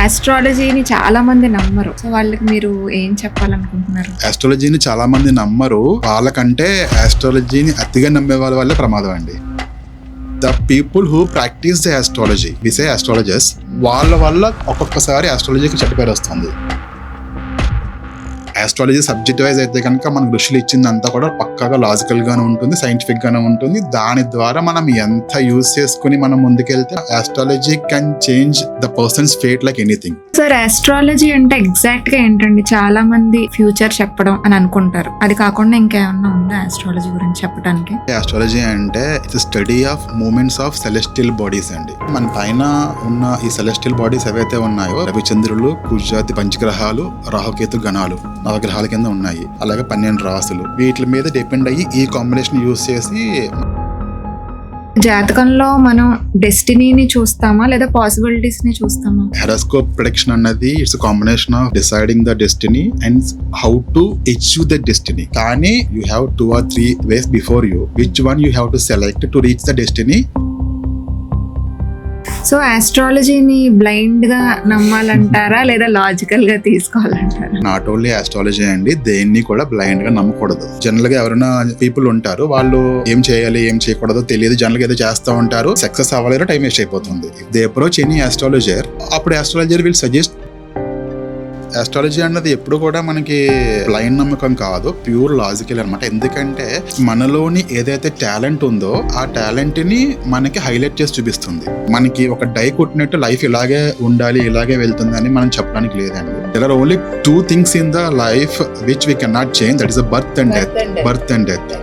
ఆస్ట్రాలజీని చాలా మంది నమ్మరు. సో వాళ్ళకి మీరు ఏం చెప్పాలనుకుంటున్నారు? ఆస్ట్రాలజీని చాలా మంది నమ్మరు. వాళ్ళకంటే ఆస్ట్రాలజీని అతిగా నమ్మే వాళ్ళ వల్లే ప్రమాదం అండి. The people who practice the astrology, we say astrologers, వాళ్ళ వల్ల ఒక్కొక్కసారి ఆస్ట్రాలజీకి చెడ్డ పేరు వస్తుంది. ఆస్ట్రాలజీ సబ్జెక్ట్ వైజ్ అయితే కనుక మనకు ఋషులు ఇచ్చిందంతా కూడా పక్కాగా లాజికల్ గానే ఉంటుంది, సైంటిఫిక్ గానే ఉంటుంది. దాని ద్వారా మనం ఎంత యూజ్ చేసుకుని మనం ముందుకెళ్తే astrology can change the persons fate like anything. Sir, astrology అంటే ఎగ్జాక్ట్ గా ఏంటండి? చాలా మంది ఫ్యూచర్ చెప్పడం అని అనుకుంటారు. అది కాకుండా ఇంకేమన్నా ఉందా ఆస్ట్రాలజీ గురించి చెప్పడానికి? ఆస్ట్రాలజీ అంటే it's study of movements of celestial bodies అండి. మన పైన ఉన్న ఈ సెలెస్టియల్ బాడీస్ ఏవైతే ఉన్నాయో, రవిచంద్రులు, కుజాతి పంచగ్రహాలు, రాహుకేతు గణాలు నవగ్రహాల కింద ఉన్నాయి. అలాగే 12 రాసులు, వీటి మీద డిపెండ్ అయ్యి ఈ కాంబినేషన్ యూజ్ చేసి జాతకంలో మనం డెస్టినీని చూస్తామా లేదా పాసిబిలిటీస్ ని చూస్తామా? హెరోస్కోప్ ప్రెడిక్షన్ అన్నది it's combination of deciding the destiny and how to achieve the destiny. కానీ you have 2 or 3 ways before you, which one you have to select to reach the destiny. So ఆస్ట్రాలజీని blind గా నమ్మాలంటారా లేదా logical గా తీసుకోవాలంటారా? Not only astrology అండి, దేన్ని కూడా blind గా నమ్మకూడదు. జనరల్ గా ఎవరైనా పీపుల్ ఉంటారు, వాళ్ళు ఏం చేయాలి ఏం చేయకూడదో తెలియదు, జనరల్ గా ఏదో చేస్తూ ఉంటారు, సక్సెస్ అవ్వలేరు, టైం వేస్ట్ అయిపోతుంది. దే అప్రోచ్ ఎనీ ఆస్ట్రాలజర్, అప్పుడు ఆస్ట్రాలజర్ విల్ సజెస్ట్. ఆస్ట్రాలజీ అన్నది ఎప్పుడు కూడా మనకి బ్లైండ్ నమ్మకం కాదు, ప్యూర్ లాజికల్ అనమాట. ఎందుకంటే మనలోని ఏదైతే టాలెంట్ ఉందో ఆ టాలెంట్ ని మనకి హైలైట్ చేసి చూపిస్తుంది. మనకి ఒక డై కొట్టినట్టు లైఫ్ ఇలాగే ఉండాలి, ఇలాగే వెళ్తుంది అని మనం చెప్పడానికి లేదండి. There are only 2 things in the life which we can not change, that is the birth and death.